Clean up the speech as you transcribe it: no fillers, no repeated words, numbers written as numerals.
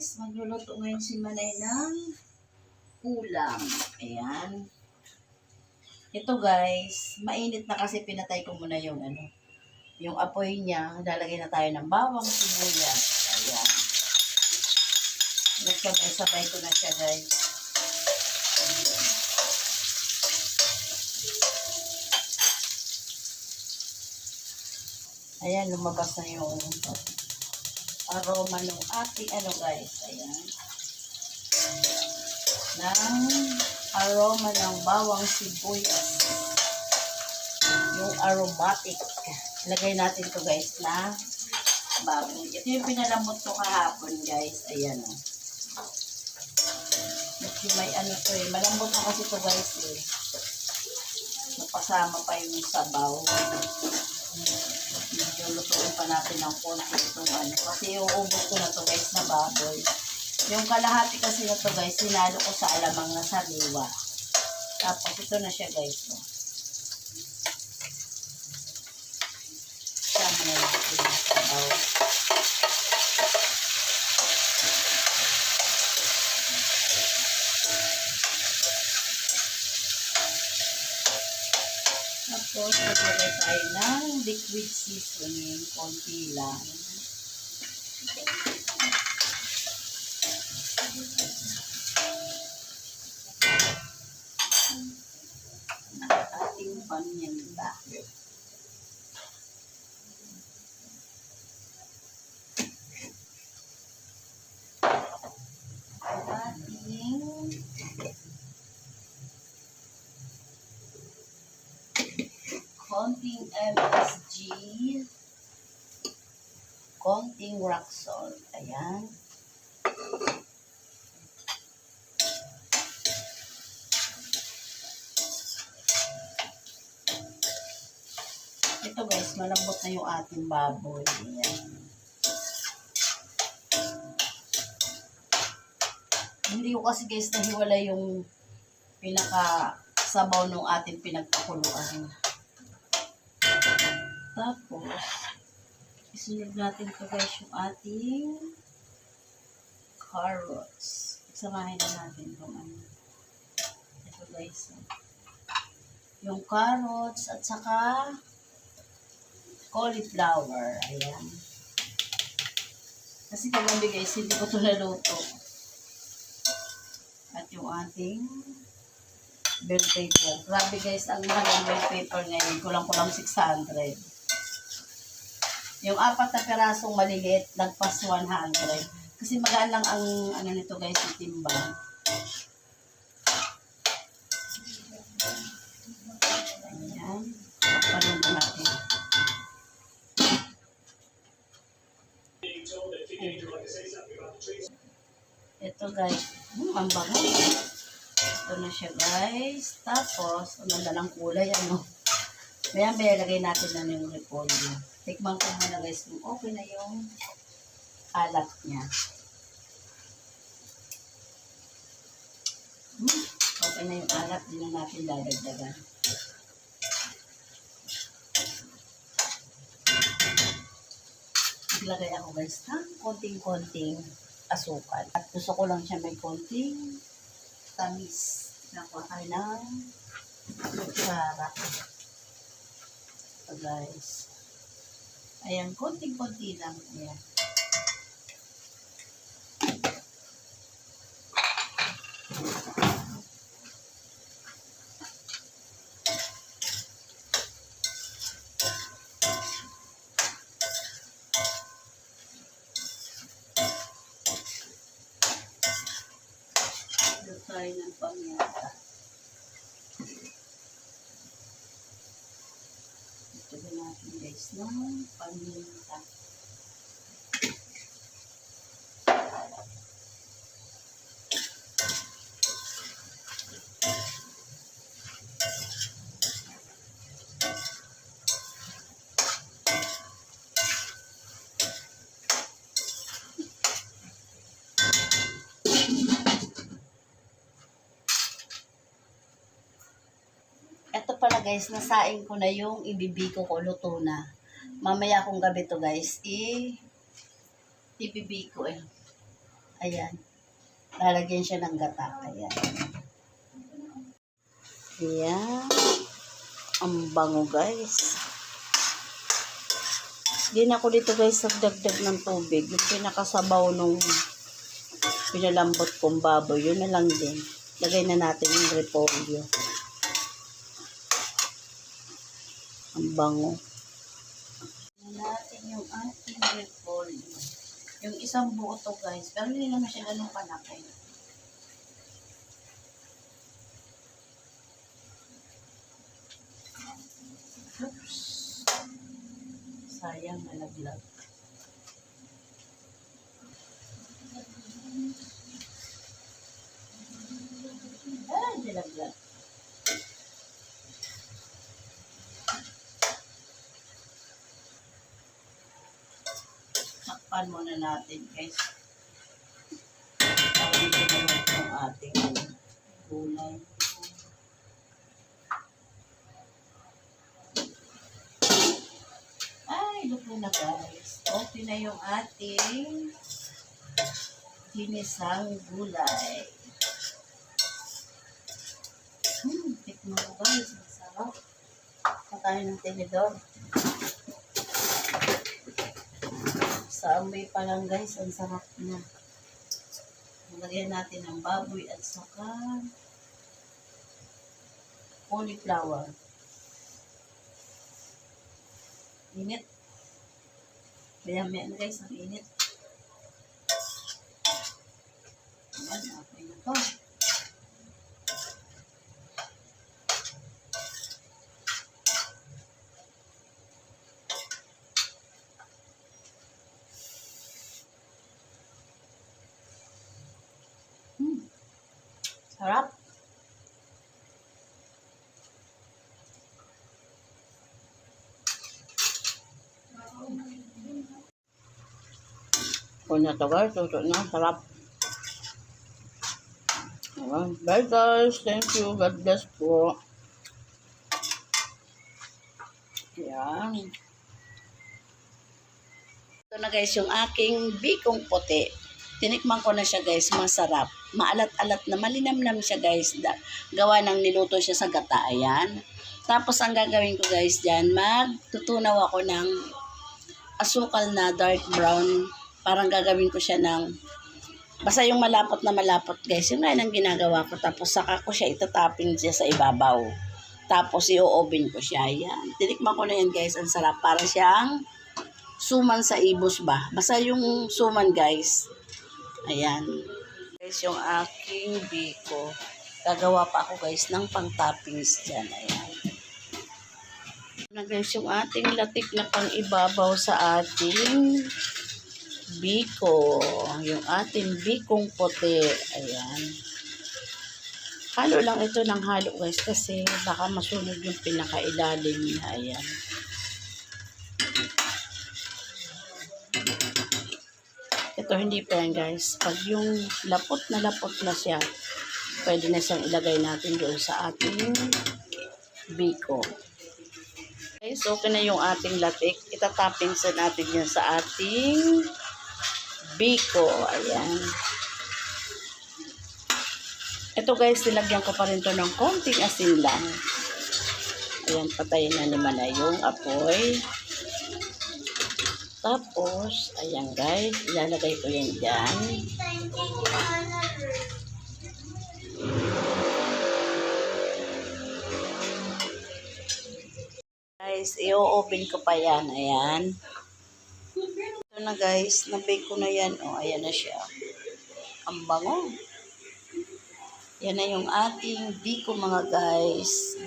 guys, magluluto ngayon si Manay ng ulam. Ayan. Ito guys, mainit na kasi pinatay ko muna yung apoy niya. Lalagay na tayo ng bawang, sibuyas. Ayan. Nagsabay-sabay ko na siya guys. Ayan, lumabas na yung aroma ng ating guys. Ayan. Ng aroma ng bawang sibuyas. Yung aromatic. Ilagay natin to guys na baboy. Ito yung pinalambot ko kahapon guys. Ayan o. Medyo may to eh. Malambot na kasi to guys eh. Napasama pa yung sabaw. Medyo lutuin pa natin ng konti itong kasi yung ubos ko na to guys na baboy. Yung kalahati kasi na to guys, sinalo ko sa alamang na sariwa. Tapos ito na siya guys. Sama na natin yung sabaw. Tapos, maglagay tayo ng liquid seasoning, konti lang. Ating paminta. Konting MSG, konting rock salt. Ayan. Ito guys, malambot na yung ating baboy. Ayan. Hindi ko kasi guys nahiwala yung pinaka-sabaw ng ating pinagpakuluan. Tapos, isunod natin ito guys yung ating carrots. Samahin na natin itong ito guys. Yung carrots at saka cauliflower. Ayan. Kasi kagabi guys, hindi ko ito naluto. At yung ating bell pepper. Grabe guys, ang mahal ng bell pepper ngayon. Kulang-kulang 600. Yung 4 na pirasong maliliit, nagpas 100. Kasi magaan lang ang nito guys, yung timbang. Ayan. Papanin na natin. Ito guys, ang bango. Ito na siya guys. Tapos, ang ganda ng kulay, Maya lagay natin na yung repolyo. Tikman ko muna guys kung okay na yung alat niya. Okay na yung alat, din na natin dadagdagan. Naglagay ako guys ng konting-konting asukal. At gusto ko lang siya may konting tamis. Nakuha tayo ng kutsara. Ito guys. Ayan, konting-konti lang. Ayan. Ito tayo ng paminta. Ito na natin guys ng paminta. Ito pala guys, nasaing ko na yung ibibiko ko, luto na. Mamaya kung gabi to guys, ibibiko Ayan. Lalagyan siya ng gata. Ayan. Ayan. Ang bango guys. Din ako dito guys nagdagdag ng tubig. Yung pinakasabaw nung pinalambot kong baboy. Yun na lang din. Lagay na natin yung repolyo. Ang bango. Lagyan natin yung ating repolyo. Yung isang buo to guys. Pero hindi naman siya ganun kalaki. Oops. Sayang nalaglag. Nalaglag. Takpan muna natin guys. Para hindi naman yung ating gulay. Luto na guys. Okay na yung ating ginisang gulay. Tikman mo guys. Ang sarap. Patayin ng tinidor. Sa amoy pa lang guys. Ang sarap na. Lagyan natin ng baboy at saka cauliflower. Init. Maya-maya na guys, ang init. Ayan, okay na to. Sarap. Kung na to guys, tuto na, sarap. Bye guys, thank you, God bless po. Yan. Ito na guys yung aking bikong puti. Tinikman ko na siya guys, masarap. Maalat-alat na, malinamnam siya guys. Gawa ng niluto siya sa gata, ayan. Tapos ang gagawin ko guys dyan, magtutunaw ako ng asukal na dark brown. Parang gagawin ko siya ng, basta yung malapot na malapot guys. Yung ngayon ang ginagawa ko. Tapos saka ko siya itatapin siya sa ibabaw. Tapos i-oven ko siya, ayan. Tinikman ko na yan guys, ang sarap. Para siyang suman sa ibos ba. Basta yung suman guys. Ayan. Guys, yung aking biko. Gagawa pa ako guys ng pang-toppings dyan. Ayan. Na guys, yung ating latik na pang-ibabaw sa ating biko. Yung ating bikong puti. Ayan. Halo lang ito ng halo guys kasi baka masunog yung pinakailalim niya. Ayan. Ito hindi pa yan guys. Pag yung lapot na siya, pwede na siyang ilagay natin doon sa ating biko. Guys, okay na yung ating latik. Itatapping sa natin yan sa ating biko. Ayan. Ito guys, nilagyan ko pa rin to ng konting asin lang. Ayan, patayin na naman na yung apoy. Tapos, ayan guys, ilalagay ko yan dyan. Guys, i-open ko pa yan. Ayan. Ito na guys, na-bake ko na yan. O, ayan na siya. Ang bango. Yan na yung ating biko mga guys.